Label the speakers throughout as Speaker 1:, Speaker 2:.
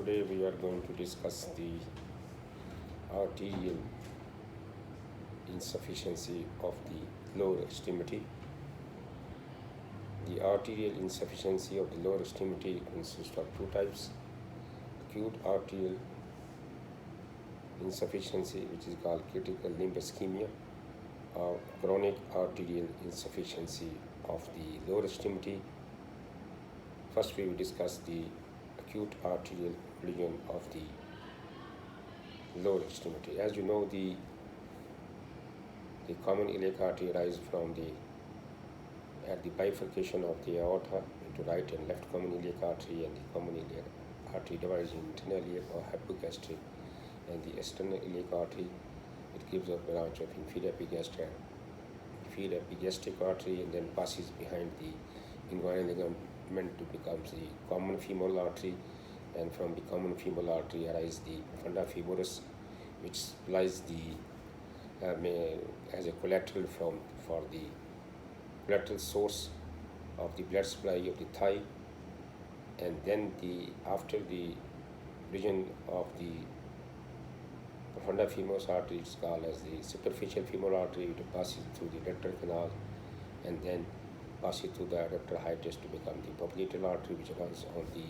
Speaker 1: Today we are going to discuss the arterial insufficiency of the lower extremity. The arterial insufficiency of the lower extremity consists of two types: acute arterial insufficiency, which is called critical limb ischemia, or chronic arterial insufficiency of the lower extremity. First, we will discuss the acute arterial occlusion of the lower extremity. As you know, the common iliac artery arises from at the bifurcation of the aorta into right and left common iliac artery, and the common iliac artery divides in internal iliac or hypogastric and the external iliac artery. It gives a branch of inferior epigastric artery, and then passes behind the inguinal ligament to become the common femoral artery, and from the common femoral artery arises the profunda femoris, which supplies the as a collateral for the collateral source of the blood supply of the thigh, and then after the region of the profunda femoris artery is called as the superficial femoral artery. It passes through the rectal canal and then passes through the adductor hiatus to become the popliteal artery, which runs on the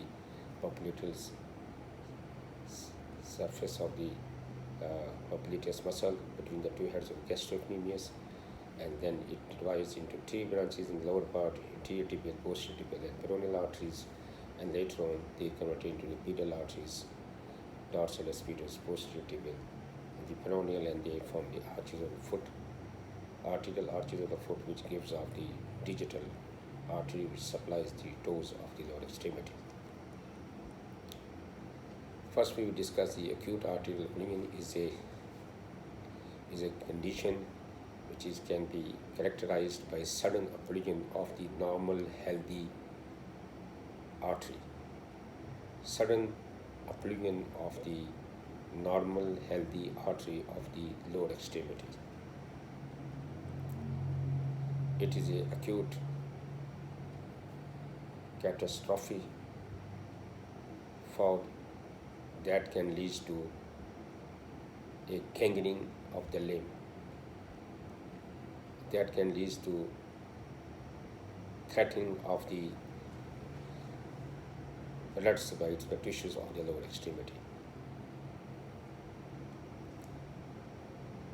Speaker 1: popliteal surface of the popliteus muscle between the two heads of gastrocnemius, and then it divides into three branches in the lower part: anterior tibial, posterior tibial, and peroneal arteries, and later on they convert into the pedal arteries, dorsalis, pedis, posterior tibial, and the peroneal, and they form the arches of the foot, arterial arches of the foot, which gives off the digital artery which supplies the toes of the lower extremity. First, we will discuss the acute arterial occlusion. Is a condition which can be characterized by sudden occlusion of the normal healthy artery. Sudden occlusion of the normal healthy artery of the lower extremity. It is an acute catastrophe that can lead to a gangrene of the limb, that can lead to threatening of the blood supply to the tissues of the lower extremity.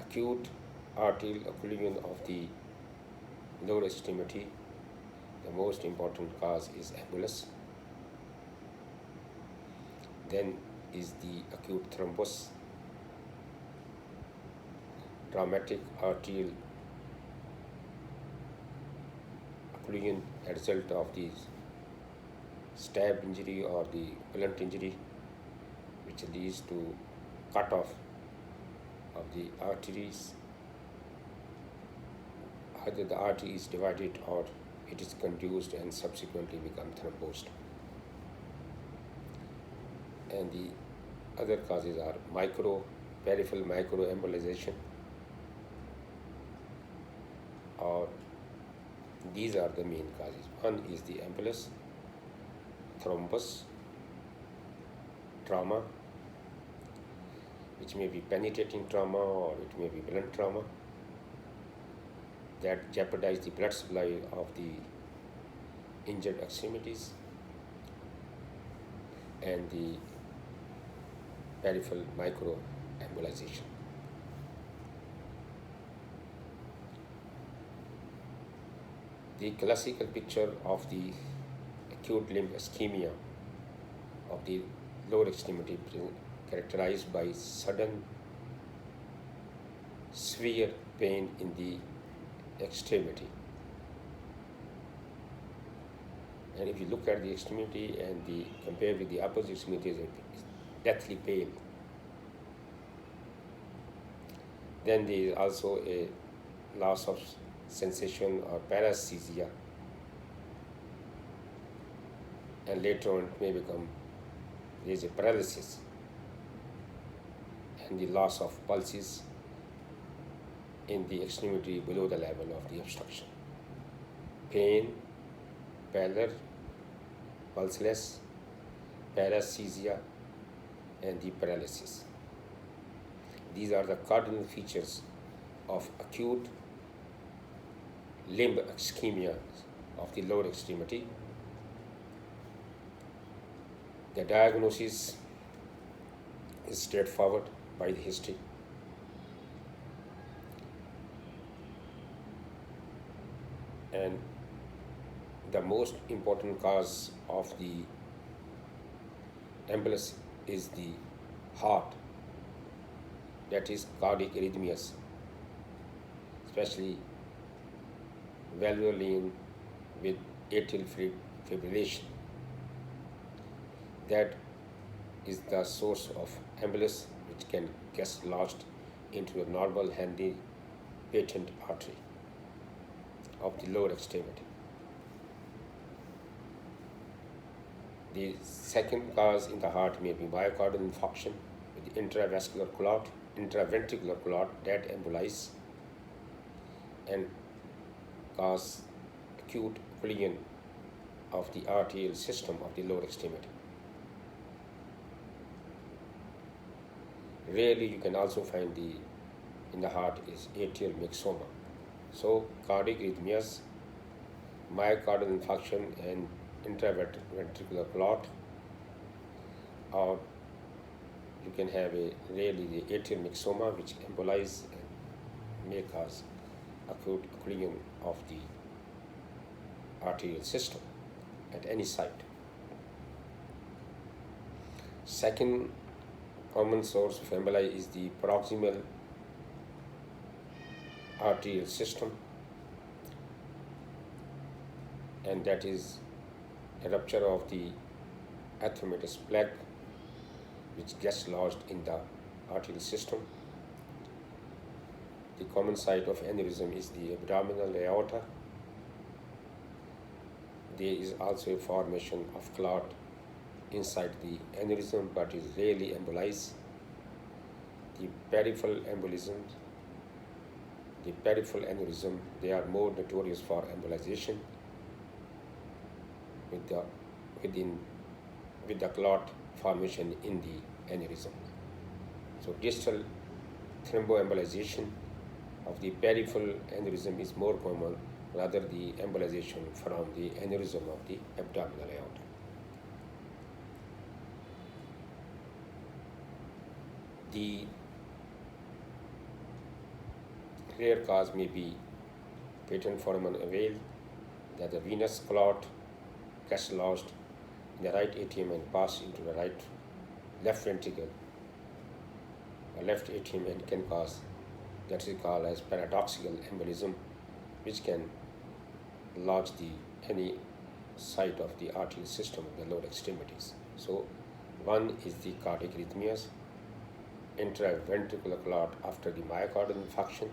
Speaker 1: Acute arterial occlusion of the lower extremity, the most important cause is embolus. Then is the acute thrombus, traumatic arterial occlusion as a result of the stab injury or the blunt injury, which leads to cut off of the arteries. Either the artery is divided or it is conduced and subsequently become thrombosed. And the other causes are peripheral microembolization, or these are the main causes. One is the embolus, thrombus, trauma, which may be penetrating trauma or it may be blunt trauma, that jeopardize the blood supply of the injured extremities, and the peripheral microembolization. The classical picture of the acute limb ischemia of the lower extremity characterized by sudden severe pain in the extremity. And if you look at the extremity and compare with the opposite extremity, is deathly pain. Then there is also a loss of sensation or paresthesia, and later on it may become there is a paralysis and the loss of pulses in the extremity below the level of the obstruction. Pain, pallor, pulseless, paresthesia, and the paralysis. These are the cardinal features of acute limb ischemia of the lower extremity. The diagnosis is straightforward by the history. And the most important cause of the embolus is the heart, that is cardiac arrhythmias, especially valvular with atrial fibrillation. That is the source of embolus, which can get lodged into a normal handy patent artery of the lower extremity. The second cause in the heart may be myocardial infarction with the intraventricular clot that embolize and cause acute occlusion of the arterial system of the lower extremity. Rarely you can also find in the heart is atrial myxoma. So cardiac arrhythmias, myocardial infarction and intraventricular clot, or you can have rarely the atrial myxoma which embolize and may cause acute occlusion of the arterial system at any site. Second common source of emboli is the proximal arterial system, and that is a rupture of the atheromatous plaque which gets lodged in the arterial system. The common site of aneurysm is the abdominal aorta. There is also a formation of clot inside the aneurysm, but is rarely embolized. The peripheral embolisms, the peripheral aneurysm, they are more notorious for embolization with the clot formation in the aneurysm. So distal thromboembolization of the peripheral aneurysm is more common, rather the embolization from the aneurysm of the abdominal aorta. The rare cause may be patent foramen avail, that the venous clot gets lodged in the right atrium and pass into the left ventricle or left atrium and can cause, that is called as paradoxical embolism, which can lodge any site of the arterial system of the lower extremities. So one is the cardiac arrhythmias, intraventricular clot after the myocardial infarction.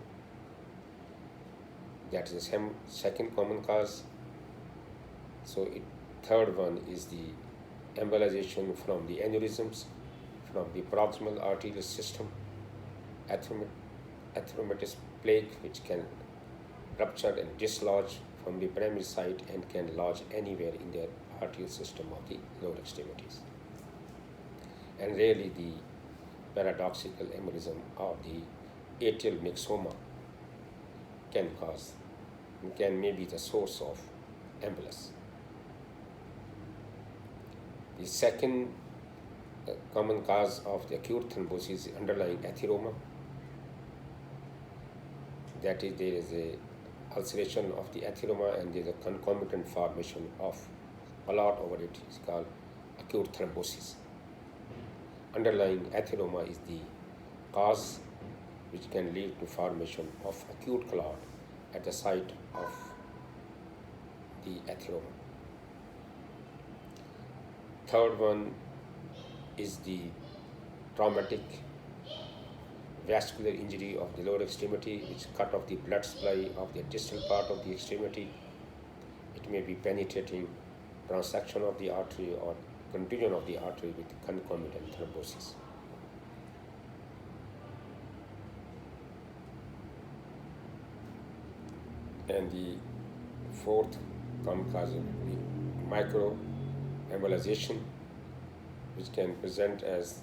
Speaker 1: That is the second common cause. So third one is the embolization from the aneurysms, from the proximal arterial system, atheromatous plaque, which can rupture and dislodge from the primary site and can lodge anywhere in the arterial system of the lower extremities. And rarely the paradoxical embolism of the atrial myxoma may be the source of embolus. The second common cause of the acute thrombosis is underlying atheroma. That is, there is a ulceration of the atheroma and there is a concomitant formation of clot over it. It's called acute thrombosis. Underlying atheroma is the cause which can lead to formation of acute clot at the site of the atheroma. Third one is the traumatic vascular injury of the lower extremity, which cut off the blood supply of the distal part of the extremity. It may be penetrating transection of the artery or contusion of the artery with concomitant thrombosis. And the fourth common cause is the microembolization, which can present as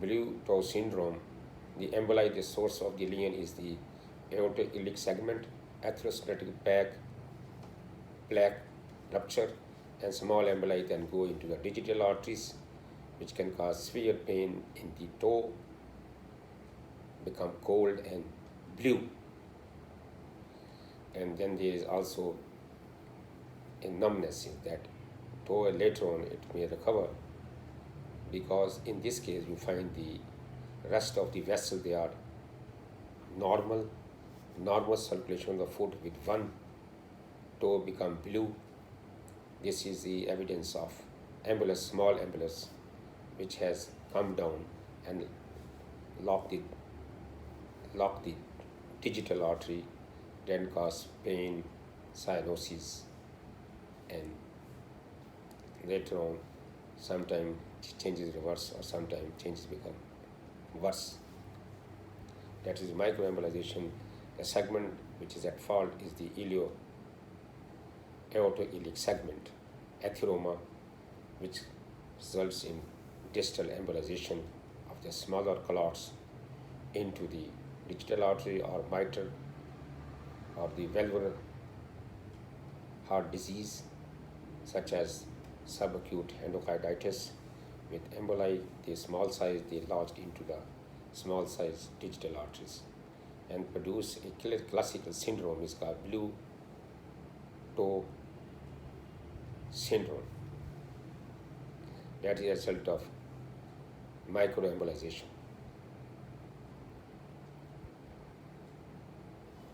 Speaker 1: blue toe syndrome, the emboli, the source of the lesion is the aortoiliac segment, atherosclerotic plaque rupture, and small emboli then go into the digital arteries, which can cause severe pain in the toe, become cold and blue. And then there is also a numbness in that toe. Later on it may recover, because in this case you find the rest of the vessel, they are normal circulation of the foot, with one toe become blue. This is the evidence of embolus, small embolus, which has come down and locked the digital artery, then cause pain, cyanosis, and later on sometimes changes reverse or sometimes changes become worse. That is microembolization. The segment which is at fault is the aortoiliac segment, atheroma, which results in distal embolization of the smaller clots into the digital artery or mitral, or the valvular heart disease such as subacute endocarditis, with emboli, the small size, they lodged into the small size digital arteries and produce a classical syndrome is called blue toe syndrome. That is a result of microembolization.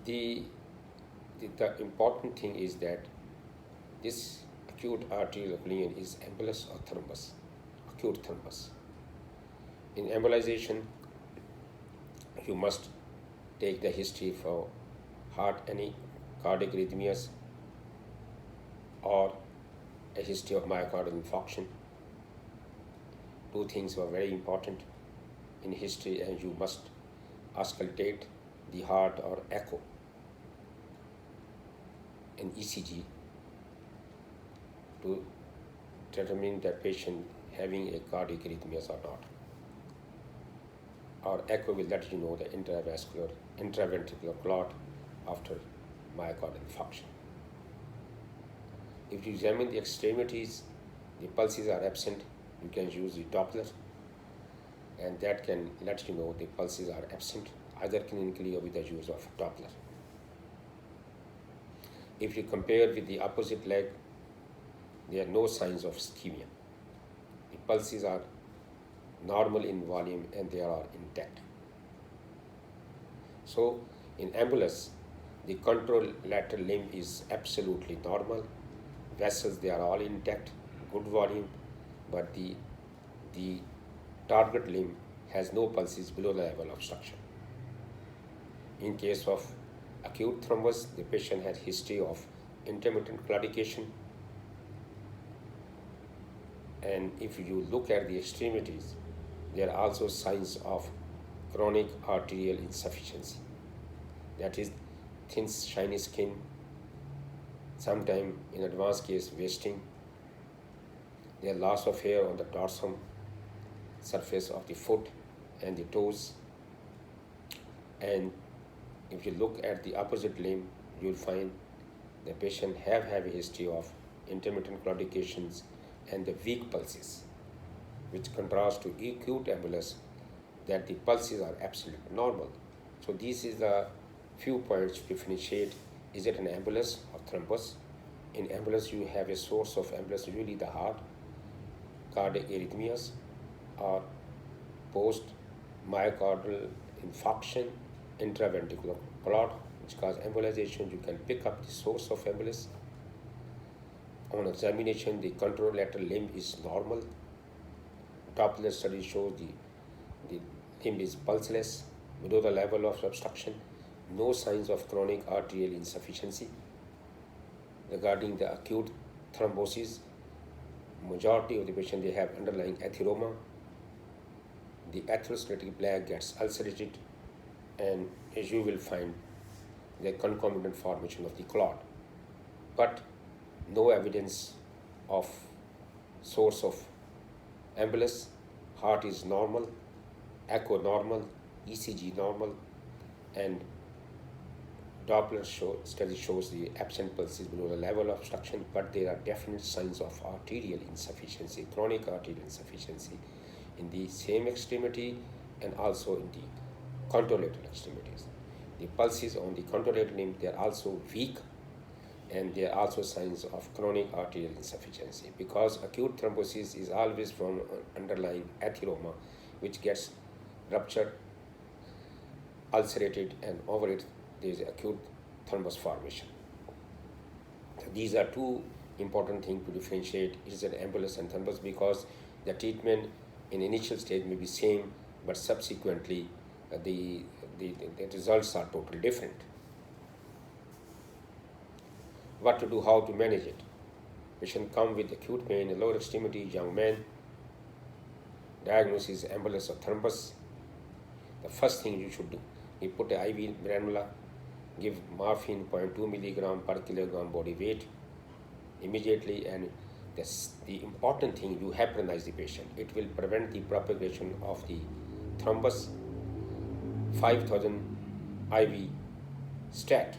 Speaker 1: The important thing is that this acute arterial occlusion is embolus or thrombus, acute thrombus. In embolization, you must take the history for heart, any cardiac arrhythmias, or a history of myocardial infarction. Two things were very important in history, and you must auscultate the heart or echo in ECG to determine the patient having a cardiac arrhythmias or not. Or echo will let you know the intraventricular clot after myocardial infarction. If you examine the extremities, the pulses are absent, you can use the Doppler, and that can let you know the pulses are absent, either clinically or with the use of Doppler. If you compare with the opposite leg, there are no signs of ischemia. The pulses are normal in volume and they are intact. So in embolus, the contralateral limb is absolutely normal. Vessels, they are all intact, good volume, but the target limb has no pulses below the level of obstruction. In case of acute thrombus, the patient had history of intermittent claudication, and if you look at the extremities, there are also signs of chronic arterial insufficiency. That is thin, shiny skin, sometimes in advanced case wasting. There is loss of hair on the dorsum, surface of the foot and the toes. And if you look at the opposite limb, you will find the patient have a history of intermittent claudications and the weak pulses, which contrast to acute embolus, that the pulses are absolutely normal. So these is the few points to differentiate, is it an embolus or thrombus? In embolus, you have a source of embolus, usually the heart, cardiac arrhythmias, or post myocardial infarction, intraventricular clot, which cause embolization. You can pick up the source of embolus. On examination, the contralateral limb is normal. Doppler study shows the limb is pulseless, below the level of obstruction, no signs of chronic arterial insufficiency. Regarding the acute thrombosis, majority of the patients, they have underlying atheroma. The atherosclerotic plaque gets ulcerated, and as you will find the concomitant formation of the clot. But no evidence of source of embolus. Heart is normal, echo normal, ECG normal, and Doppler study shows the absent pulse is below the level of obstruction, but there are definite signs of arterial insufficiency, chronic arterial insufficiency in the same extremity and also in the contralateral extremities. The pulses on the contralateral limb, they are also weak, and there are also signs of chronic arterial insufficiency, because acute thrombosis is always from underlying atheroma which gets ruptured, ulcerated, and over it there is acute thrombus formation. So these are two important things to differentiate is an embolus and thrombus, because the treatment in initial stage may be same, but subsequently the results are totally different. What to do, how to manage it? Patient come with acute pain in lower extremity, young man, diagnosis embolus or thrombus. The first thing you should do, you put a IV granula, give morphine 0.2 milligram per kilogram body weight immediately, and the important thing, you heparinize the patient. It will prevent the propagation of the thrombus. 5,000 IV stat,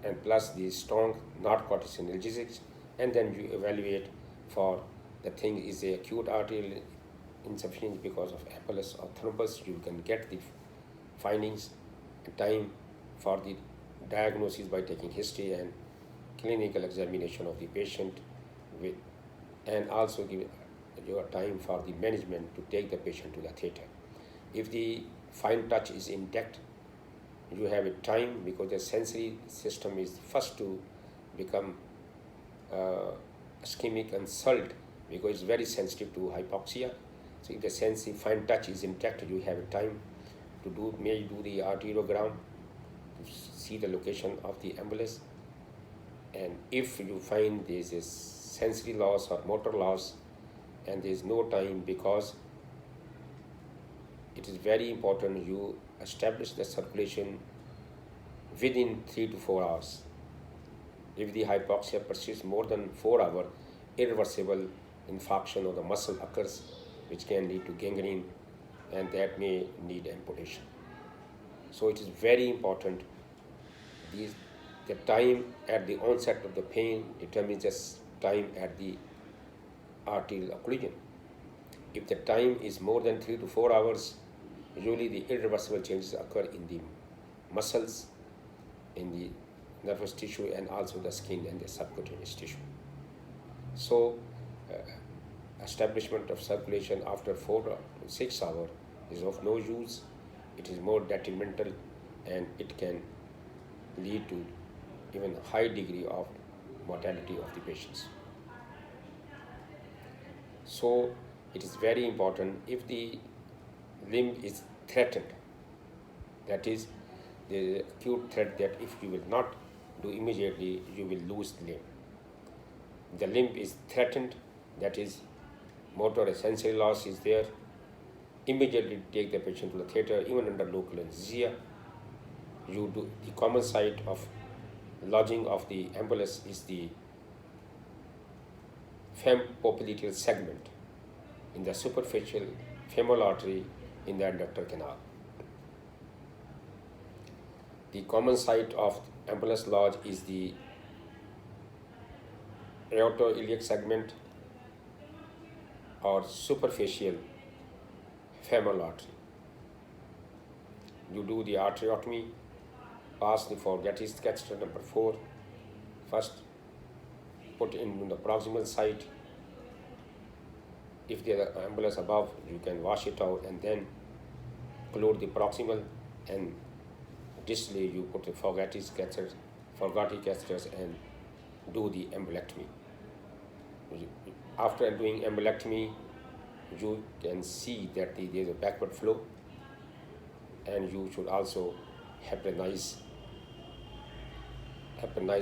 Speaker 1: and plus the strong non-cortisone analgesics, and then you evaluate for the thing is a acute arterial insufficiency because of embolus or thrombus. You can get the findings in time for the diagnosis by taking history and clinical examination of the patient with, and also give your time for the management to take the patient to the theater. If the fine touch is intact, you have a time, because the sensory system is first to become ischemic and salt, because it's very sensitive to hypoxia. So if the sensory fine touch is intact, you have a time to do the arteriogram to see the location of the embolus. And if you find there is a sensory loss or motor loss and there is no time, because it is very important you establish the circulation within 3 to 4 hours. If the hypoxia persists more than 4 hours, irreversible infarction of the muscle occurs, which can lead to gangrene, and that may need amputation. So it is very important. The time at the onset of the pain determines the time at the arterial occlusion. If the time is more than 3 to 4 hours, usually the irreversible changes occur in the muscles, in the nervous tissue, and also the skin and the subcutaneous tissue. So, establishment of circulation after 4 to 6 hours is of no use. It is more detrimental, and it can lead to even high degree of mortality of the patients. So, it is very important if the limb is threatened, that is, there is acute threat that if you will not do immediately, you will lose the limb. The limb is threatened, that is, motor and sensory loss is there, immediately take the patient to the theater, even under local anesthesia. You do the common site of lodging of the embolus is the fempopliteal segment in the superficial femoral artery in the adductor canal. The common site of embolus lodge is the aortoiliac segment or superficial femoral artery. You do the arteriotomy, pass the Fogarty's catheter number 4. First, put in the proximal site. If there is embolus above, you can wash it out and then close the proximal, and distally you put the Fogarty catheters and do the embolectomy. After doing embolectomy, you can see that there is a backward flow, and you should also heparinize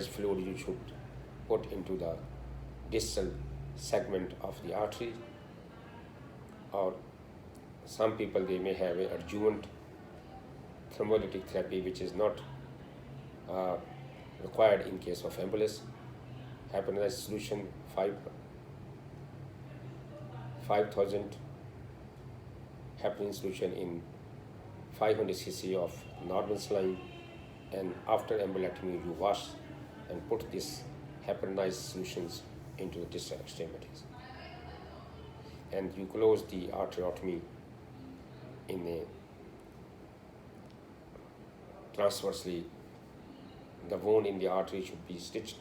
Speaker 1: fluid you should put into the distal segment of the artery. Or some people, they may have an adjuvant thrombolytic therapy, which is not required in case of embolus. Heparinized solution 5,000 heparin solution in 500 cc of normal saline, and after embolectomy you wash and put this heparinized solutions into the distal extremities, and you close the arteriotomy in a transversely. The wound in the artery should be stitched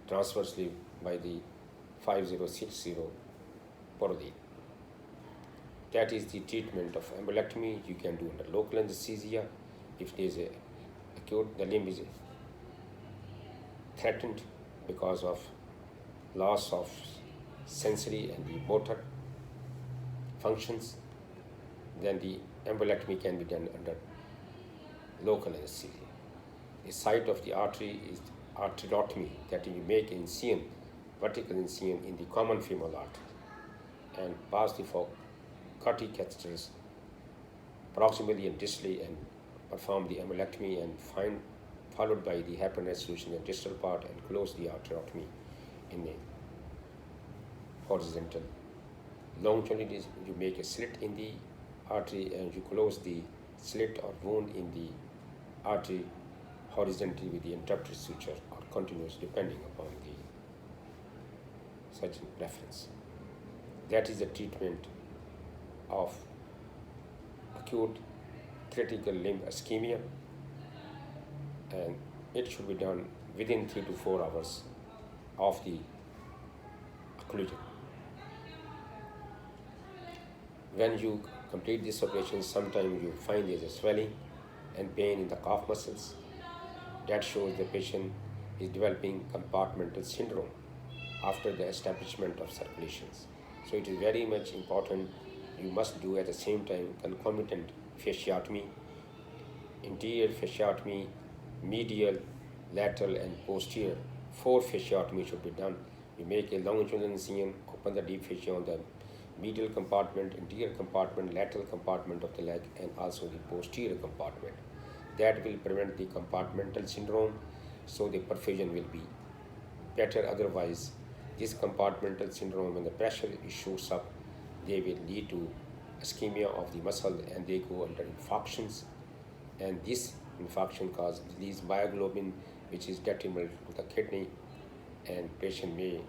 Speaker 1: transversely by the 5060 Porodi. That is the treatment of embolectomy. You can do under local anesthesia. If there is a acute, the limb is threatened because of loss of sensory and the motor functions, then the embolectomy can be done under local anesthesia. The site of the artery is arteriotomy, that you make incision, vertical incision in the common femoral artery, and pass the Carty catheters proximally and distally and perform the embolectomy, and followed by the heparinized solution in the distal part, and close the arteriotomy in a horizontal. Longitudinally, you make a slit in the artery and you close the slit or wound in the artery horizontally with the interrupted suture or continuous, depending upon the surgeon preference. That is the treatment of acute critical limb ischemia, and it should be done within 3 to 4 hours of the occlusion. When you complete this operation, sometimes you find there is a swelling and pain in the calf muscles. That shows the patient is developing compartmental syndrome after the establishment of circulations. So it is very much important. You must do at the same time concomitant fasciotomy, interior fasciotomy, medial, lateral, and posterior. 4 fasciotomy should be done. You make a longitudinal incision, open the deep fascia on the medial compartment, interior compartment, lateral compartment of the leg, and also the posterior compartment. That will prevent the compartmental syndrome, so the perfusion will be better. Otherwise, this compartmental syndrome, when the pressure shoots up, they will lead to ischemia of the muscle and they go under infarctions. And this infarction causes release myoglobin, which is detrimental to the kidney, and patient may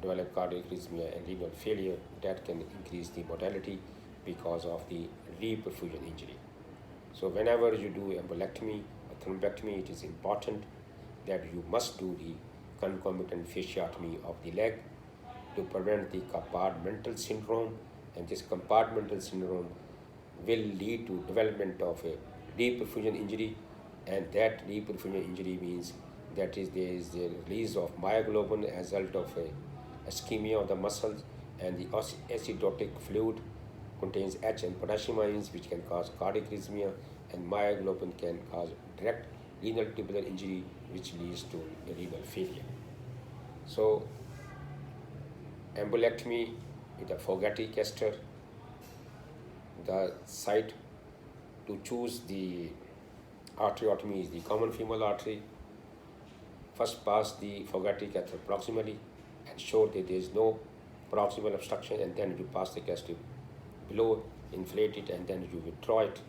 Speaker 1: develop cardiac arrhythmia and renal failure. That can increase the mortality because of the reperfusion injury. So whenever you do embolectomy or thrombectomy, it is important that you must do the concomitant fasciotomy of the leg to prevent the compartmental syndrome, and this compartmental syndrome will lead to development of a reperfusion injury, and that reperfusion injury means that is there is the release of myoglobin as a result of a ischemia of the muscles, and the acidotic fluid contains H and potassium ions, which can cause cardiac arrhythmia, and myoglobin can cause direct renal tubular injury, which leads to renal failure. So embolectomy with a Fogarty catheter, the site to choose the arteriotomy is the common femoral artery. First pass the Fogarty catheter proximally, ensure that there is no proximal obstruction, and then you pass the catheter below, inflate it, and then you withdraw it,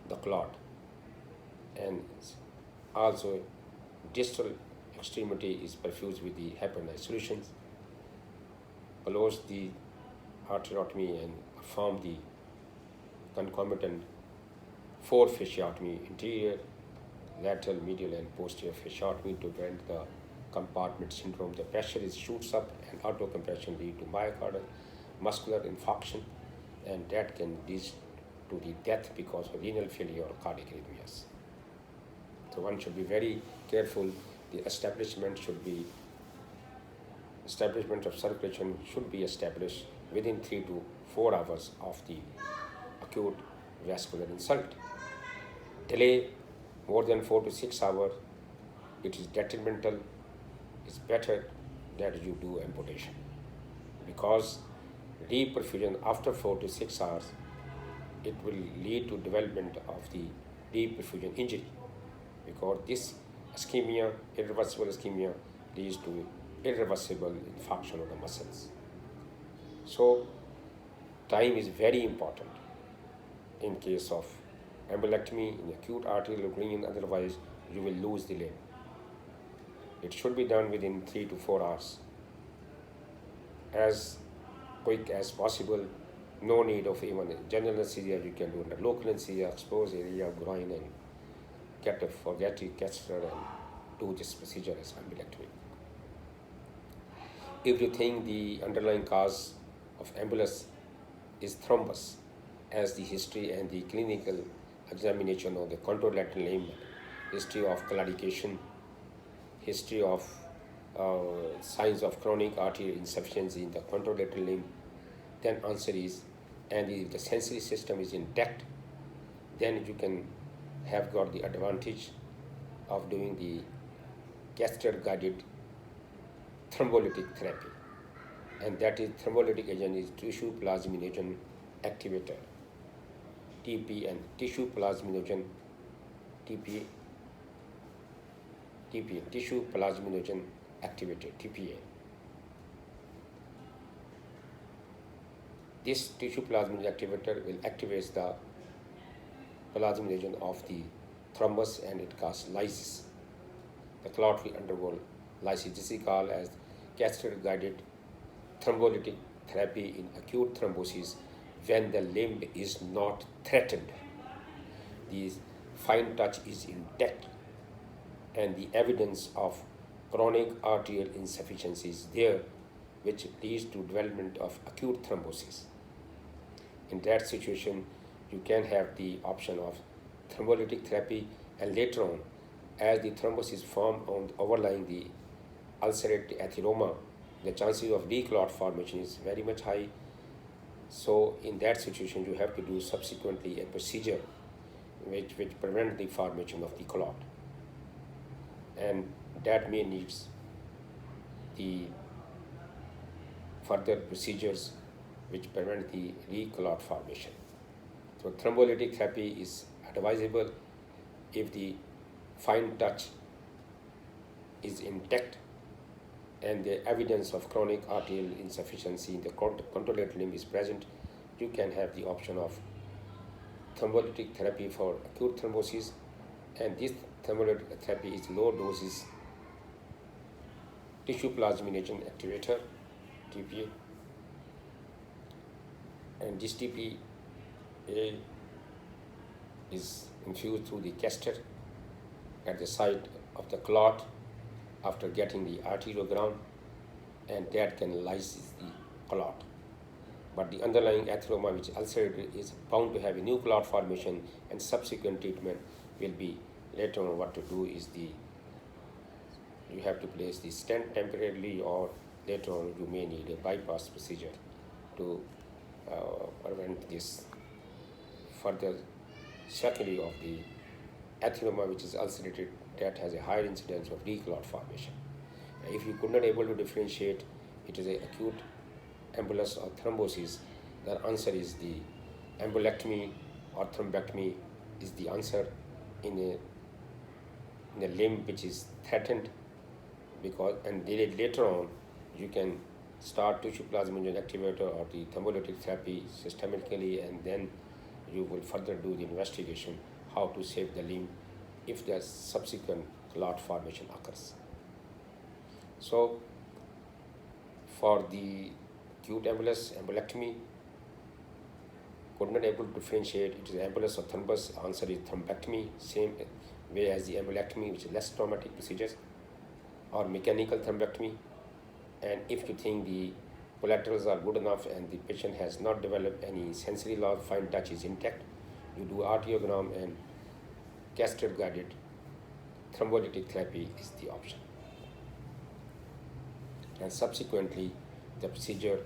Speaker 1: the clot. And also distal extremity is perfused with the heparinized solutions. Close the arteriotomy and perform the concomitant 4 fasciotomy, interior, lateral, medial, and posterior fasciotomy to prevent the compartment syndrome. The pressure shoots up and autocompression lead to myocardial muscular infarction, and that can lead to the death because of renal failure or cardiac arrhythmias. So one should be very careful. The establishment of circulation should be established within 3 to 4 hours of the acute vascular insult. Delay more than 4 to 6 hours, it is detrimental. It's better that you do amputation, because reperfusion after 4 to 6 hours, it will lead to development of the reperfusion injury, because this ischemia, irreversible ischemia, leads to irreversible infarction of the muscles. So Time is very important in case of embolectomy, in acute arterial occlusion, otherwise you will lose the limb. It should be done within 3 to 4 hours, as quick as possible. No need of even general anesthesia. You can do under local anesthesia, expose area of groin, and get a forgetic catheter and do this procedure as embolectomy. If you think the underlying cause of embolus is thrombus, as the history and the clinical examination of the contralateral limb, history of claudication, history of signs of chronic arterial insufficiency in the contralateral limb, then answer is, and if the sensory system is intact, then you can have got the advantage of doing the catheter guided thrombolytic therapy, and that is thrombolytic agent is tissue plasminogen activator, TPN, tissue plasminogen, TPA, tissue plasminogen activator, TPA. This tissue plasminogen activator will activate the plasminogen of the thrombus and it causes lysis. The clot will undergo lysis. This is called as catheter-guided thrombolytic therapy in acute thrombosis when the limb is not threatened. The fine touch is intact and the evidence of chronic arterial insufficiency is there, which leads to development of acute thrombosis. In that situation, you can have the option of thrombolytic therapy, and later on, as the thrombosis formed on overlying the ulcerated atheroma, the chances of declot formation is very much high. So in that situation, you have to do subsequently a procedure which prevent the formation of the clot, and that may needs the further procedures which prevent the reclot formation. So thrombolytic therapy is advisable if the fine touch is intact and the evidence of chronic arterial insufficiency in the contralateral limb is present. You can have the option of thrombolytic therapy for acute thrombosis, and this thrombolytic therapy is low doses tissue plasminogen activator, TPA, and this TPA is infused through the catheter at the site of the clot after getting the arteriogram, and that can lyse the clot. But the underlying atheroma, which is ulcerated, is bound to have a new clot formation, and subsequent treatment will be later on. What to do is you have to place the stent temporarily, or later on you may need a bypass procedure to prevent this further sequelae of the atheroma, which is ulcerated, that has a higher incidence of declot formation. If you could not able to differentiate it is a acute embolus or thrombosis, the answer is the embolectomy or thrombectomy is the answer in a limb which is threatened, because and later on you can start tissue plasminogen activator or the thrombolytic therapy systemically, and then you will further do the investigation how to save the limb if the subsequent clot formation occurs. So for the acute embolus, embolectomy, could not able to differentiate it is embolus or thrombus, answer is thrombectomy, same way as the embolectomy, which is less traumatic procedures, or mechanical thrombectomy. And if you think the collaterals are good enough and the patient has not developed any sensory loss, fine touch is intact, you do arteriogram and catheter guided thrombolytic therapy is the option. And subsequently, the procedure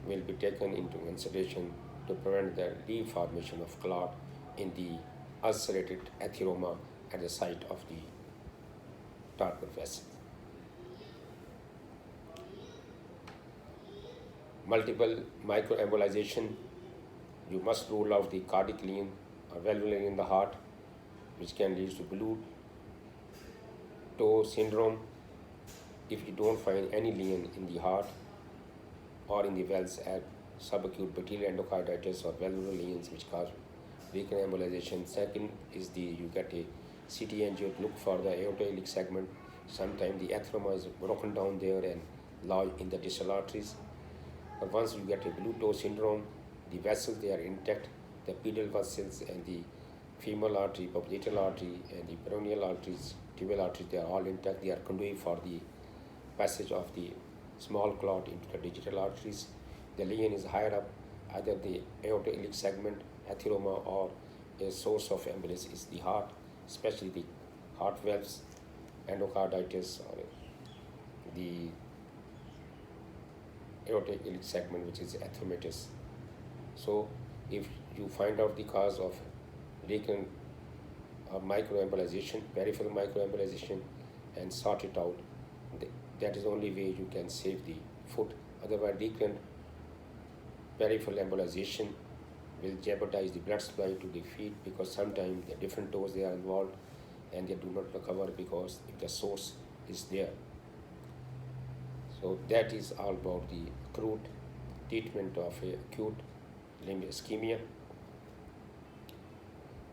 Speaker 1: will be taken into consideration to prevent the reformation of clot in the ulcerated atheroma at the site of the target vessel. Multiple microembolization, you must rule out the cardiac lesion or valvular in the heart, which can lead to blue toe syndrome if you don't find any lesion in the heart or in the valves subacute bacterial endocarditis or valvular lesions which cause recurrent embolization. Second is you get a CT angio to look for the aortic segment. Sometimes the atheroma is broken down there and lodge in the distal arteries. But once you get a blue toe syndrome, the vessels they are intact, the pedal vessels and the femoral artery, popliteal artery, and the peroneal arteries, tibial arteries, they are all intact. They are conduit for the passage of the small clot into the digital arteries. The lesion is higher up, either the aortic segment, atheroma, or a source of embolus is the heart, especially the heart valves, endocarditis, or the aortic segment, which is atheromatous. So, if you find out the cause of recurrent microembolization, peripheral microembolization, and sort it out, that is the only way you can save the foot. Otherwise, recurrent peripheral embolization will jeopardize the blood supply to the feet, because sometimes the different toes they are involved and they do not recover because if the source is there. So that is all about the acute treatment of acute limb ischemia.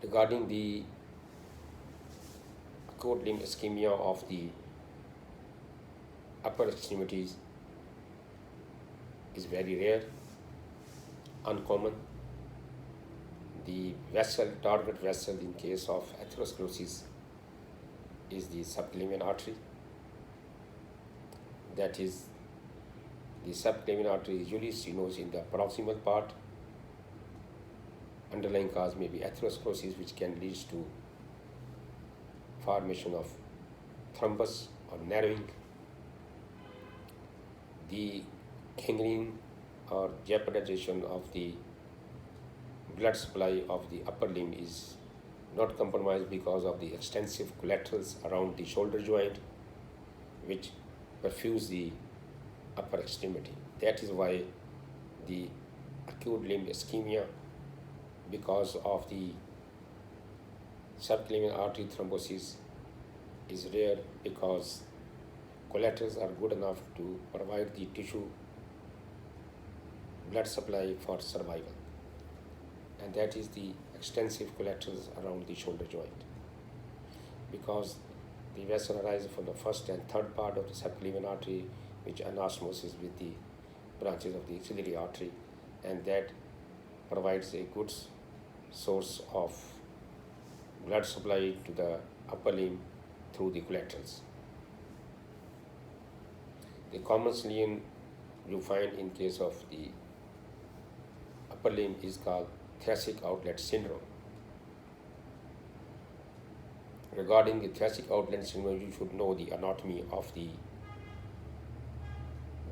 Speaker 1: Regarding the acute limb ischemia of the upper extremities is very rare, uncommon. The target vessel in case of atherosclerosis is the subclavian artery. That is, the subclavian artery is usually in the proximal part. Underlying cause may be atherosclerosis, which can lead to formation of thrombus or narrowing. The gangrene or jeopardization of the blood supply of the upper limb is not compromised because of the extensive collaterals around the shoulder joint, which perfuse the upper extremity. That is why the acute limb ischemia, because of the subclavian artery thrombosis, is rare, because collaterals are good enough to provide the tissue blood supply for survival, and that is the extensive collaterals around the shoulder joint. Because the vessel arises from the first and third part of the subclavian artery, which anastomoses with the branches of the axillary artery, and that provides a good source of blood supply to the upper limb through the collaterals. The common lesion you find in case of the upper limb is called thoracic outlet syndrome. Regarding the thoracic outlet syndrome, you should know the anatomy of the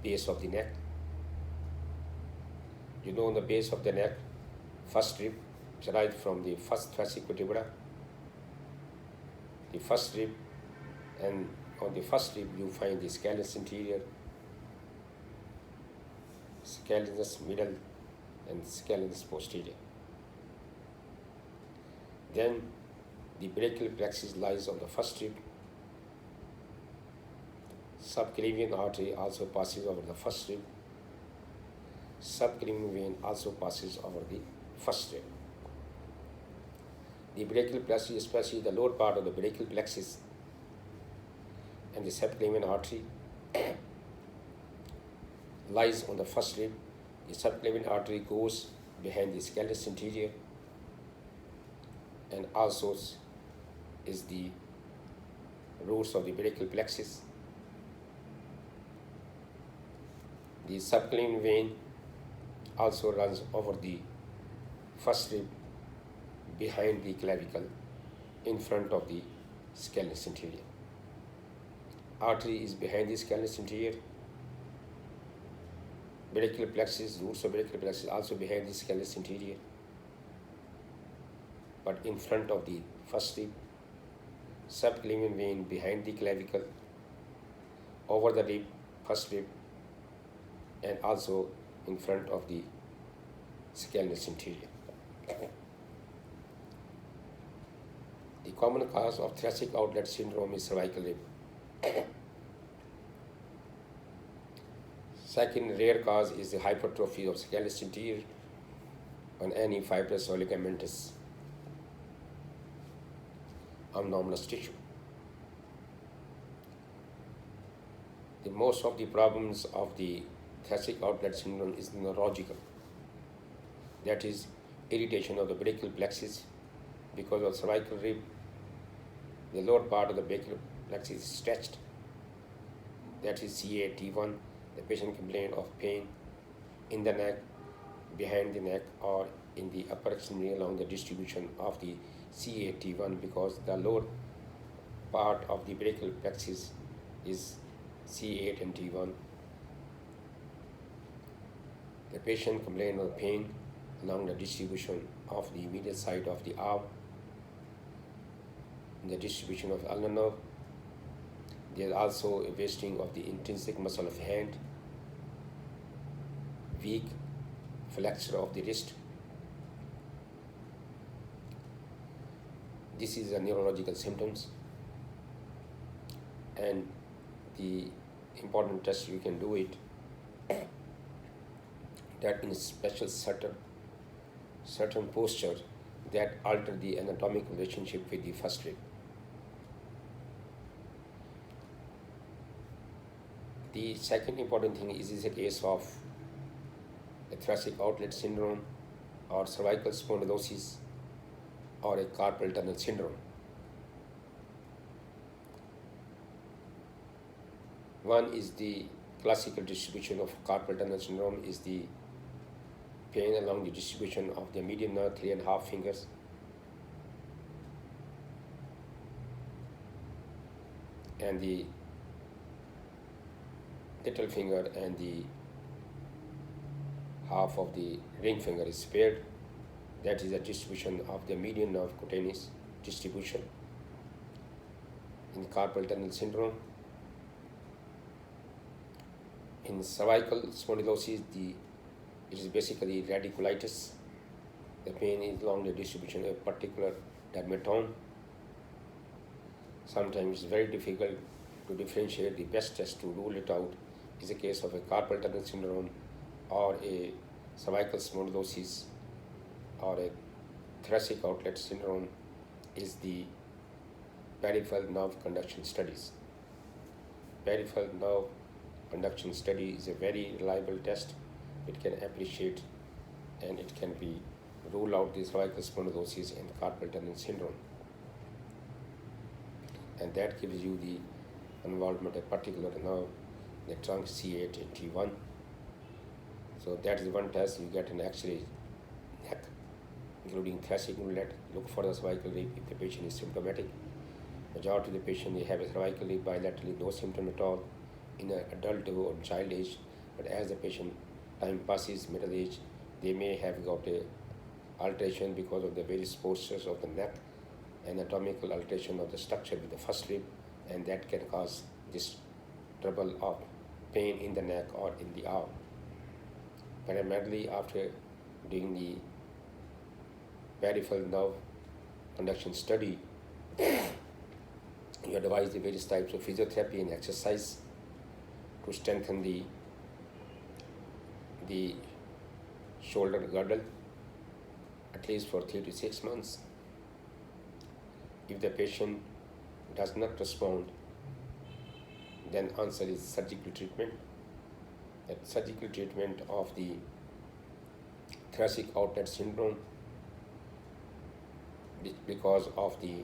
Speaker 1: base of the neck. You know, on the base of the neck, first rib arises from the first thoracic vertebra. The first rib, and on the first rib you find the scalene anterior, scalene middle, and scalene posterior. Then the brachial plexus lies on the first rib. Subclavian artery also passes over the first rib. Subclavian vein also passes over the first rib. The brachial plexus, especially the lower part of the brachial plexus and the subclavian artery, lies on the first rib. The subclavian artery goes behind the scalene anterior and also is the roots of the brachial plexus. The subclavian vein also runs over the first rib behind the clavicle in front of the scalene anterior. Artery is behind the scalene anterior. Brachial plexus, roots of brachial plexus also behind the scalene anterior, but in front of the first rib. Subclavian vein behind the clavicle, over the rib, first rib, and also in front of the scalene anterior. The common cause of thoracic outlet syndrome is cervical rib. Second rare cause is the hypertrophy of scalus anterior on any fibrous or ligamentous anomalous tissue. The most of the problems of the thoracic outlet syndrome is neurological. That is irritation of the brachial plexus because of cervical rib. The lower part of the brachial plexus is stretched. That is CAT1. The patient complained of pain in the neck, behind the neck, or in the upper extremity along the distribution of the CAT1 because the lower part of the brachial plexus is C8 and T1. The patient complained of pain along the distribution of the medial side of the arm, in the distribution of ulnar nerve. There is also a wasting of the intrinsic muscle of hand, weak flexure of the wrist. This is a neurological symptoms, and the important test you can do it that in special certain posture that alter the anatomic relationship with the first rib. The second important thing is a case of a thoracic outlet syndrome or cervical spondylosis or a carpal tunnel syndrome. One is the classical distribution of carpal tunnel syndrome is the pain along the distribution of the median nerve, 3.5 fingers, and the little finger and the half of the ring finger is spared. That is the distribution of the median nerve cutaneous distribution in carpal tunnel syndrome. In cervical spondylosis, it is basically radiculitis. The pain is along the distribution of a particular dermatome. Sometimes it's very difficult to differentiate. The best test to rule it out is a case of a carpal tunnel syndrome or a cervical spondylosis or a thoracic outlet syndrome is the peripheral nerve conduction studies. Peripheral nerve conduction study is a very reliable test. It can appreciate and it can be rule out the cervical spondylosis and carpal tunnel syndrome. And that gives you the involvement of particular nerve, the trunk C8 and T1. So that is one test. You get an X-ray neck, including thoracic inlet. Look for the cervical rib if the patient is symptomatic. Majority of the patient they have a cervical rib bilaterally, no symptom at all in an adult or child age. But as the patient time passes, middle age, they may have got a alteration because of the various postures of the neck, anatomical alteration of the structure with the first rib, and that can cause this trouble of pain in the neck or in the arm. Primarily after doing the peripheral nerve conduction study, you advise the various types of physiotherapy and exercise to strengthen the shoulder girdle at least for 3 to 6 months. If the patient does not respond, then answer is surgical treatment. That surgical treatment of the thoracic outlet syndrome because of the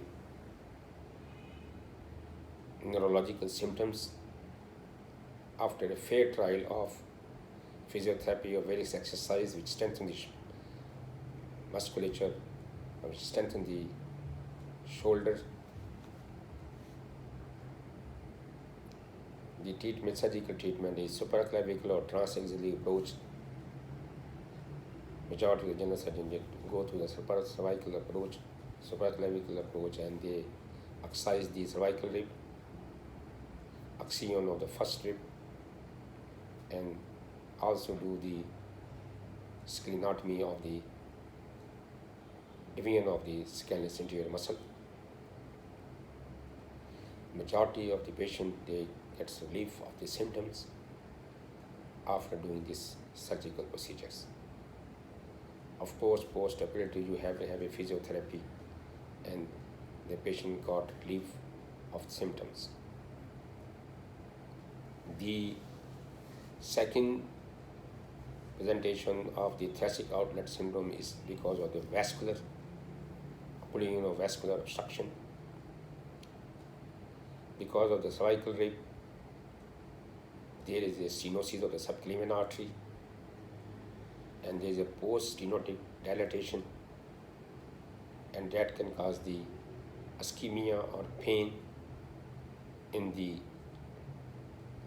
Speaker 1: neurological symptoms. After a fair trial of physiotherapy or various exercise which strengthen the musculature, which strengthen the shoulder, the treatment, surgical treatment is supraclavicular or transaxially approach. Majority of the general surgeons go through the cervical approach, supraclavicular approach, and they excise the cervical rib, axion of the first rib, and also do the sclerotomy of the division of the scalus anterior muscle. Majority of the patient they gets relief of the symptoms, after doing these surgical procedures. Of course, post-operative you have to have a physiotherapy and the patient got relief of symptoms. The second presentation of the thoracic outlet syndrome is because of the vascular, vascular obstruction. Because of the cervical rib, there is a stenosis of the subclavian artery and there is a post-stenotic dilatation, and that can cause the ischemia or pain in the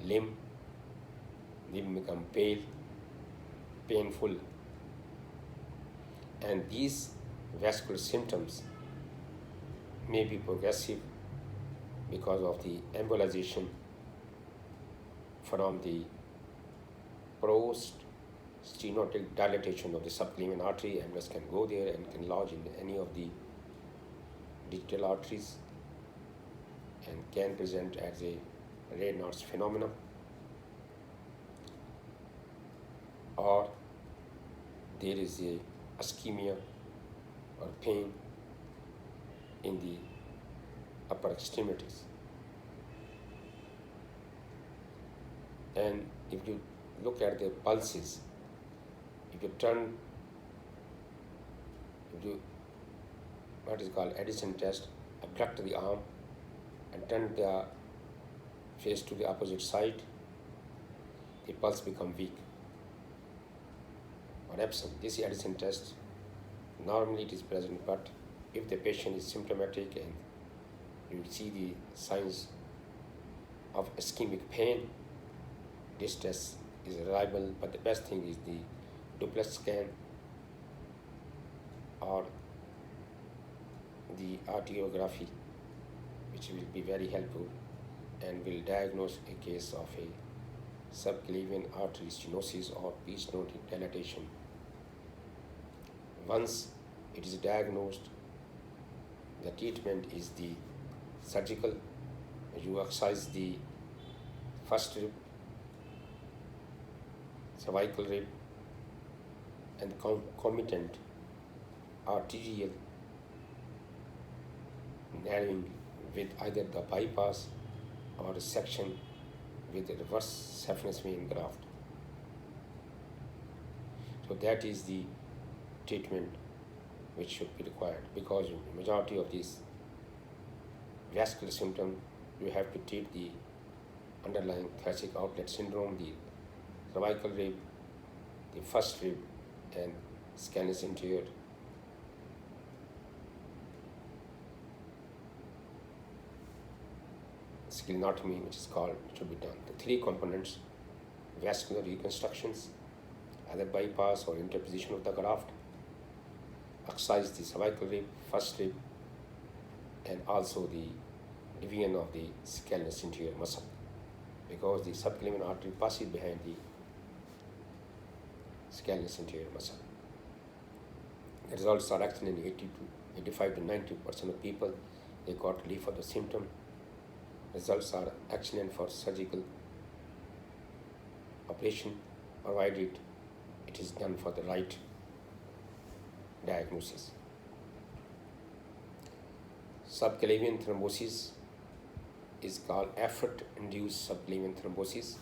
Speaker 1: limb. Limb become pale, painful, and these vascular symptoms may be progressive because of the embolization from the post-stenotic dilatation of the subclavian artery. Embolus can go there and can lodge in any of the digital arteries and can present as a Raynaud's phenomenon, or there is a ischemia or pain in the upper extremities. And if you look at the pulses, if you what is called Addison test, abduct the arm and turn the face to the opposite side, the pulse become weak or absent. This is Addison test. Normally it is present, but if the patient is symptomatic and you see the signs of ischemic pain, this test is reliable, but the best thing is the duplex scan or the arteriography, which will be very helpful and will diagnose a case of a subclavian artery stenosis or post-stenotic dilatation. Once it is diagnosed, the treatment is the surgical. You excise the first rib, cervical rib, and concomitant arterial narrowing with either the bypass or a section with the reverse saphenous vein graft. So that is the treatment which should be required, because in the majority of these vascular symptoms you have to treat the underlying thoracic outlet syndrome, the cervical rib, the first rib, and scalenus anterior. Sclerotomy, which is called, should be done. The three components: vascular reconstructions, either bypass or interposition of the graft, excise the cervical rib, first rib, and also the division of the scalenus anterior muscle, because the subclavian artery passes behind the scalenus anterior muscle. The results are excellent in 85 to 90% of people. They got relief of the symptom. Results are excellent for surgical operation, provided it is done for the right diagnosis. Subclavian thrombosis is called effort-induced subclavian thrombosis.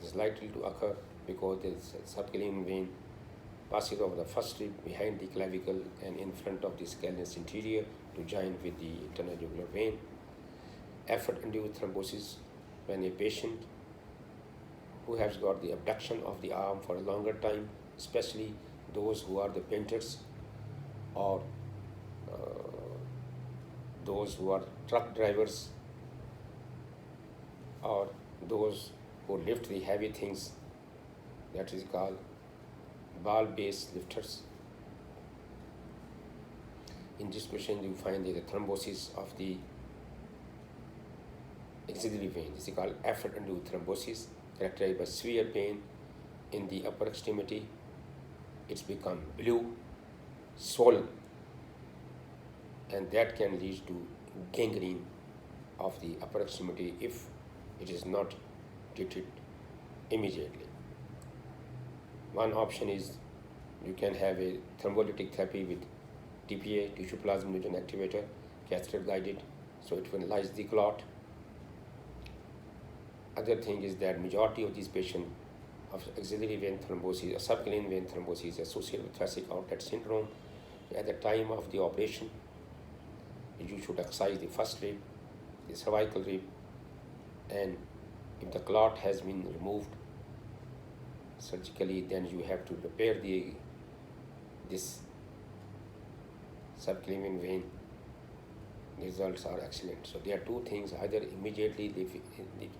Speaker 1: It is likely to occur because the subclavian vein passes over the first rib behind the clavicle and in front of the scalenus anterior to join with the internal jugular vein. Effort-induced thrombosis, when a patient who has got the abduction of the arm for a longer time, especially those who are the painters or those who are truck drivers or those who lift the heavy things, that is called ball-based lifters. In this patient you find the thrombosis of the axillary vein. This is called effort-induced thrombosis, characterized by severe pain in the upper extremity. It's become blue, swollen, and that can lead to gangrene of the upper extremity if it is not treated immediately. One option is you can have a thrombolytic therapy with TPA, tissue plasminogen activator, catheter guided, so it will lyse the clot. Other thing is that majority of these patients of axillary vein thrombosis or subclavian vein thrombosis associated with thoracic outlet syndrome. At the time of the operation, you should excise the first rib, the cervical rib, and if the clot has been removed surgically, then you have to repair this subclavian vein. Results are excellent. So there are two things: either immediately if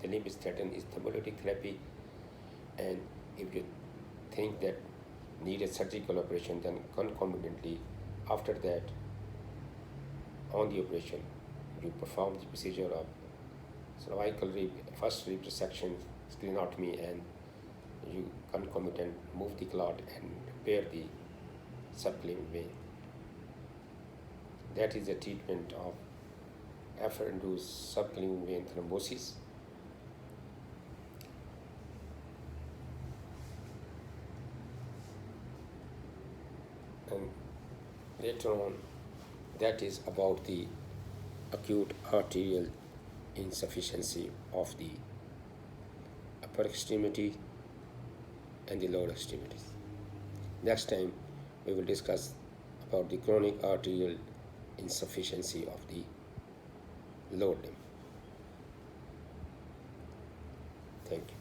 Speaker 1: the limb is threatened is thrombolytic therapy, and if you think that need a surgical operation, then concomitantly after that on the operation you perform the procedure of cervical rib, first rib resection, sclerotomy, and you concomitant move the clot and repair the subclavian vein. That is the treatment of afferent-induced subclavian vein thrombosis. And later on, that is about the acute arterial insufficiency of the upper extremity and the lower extremities. Next time, we will discuss about the chronic arterial insufficiency of the lower limb. Thank you.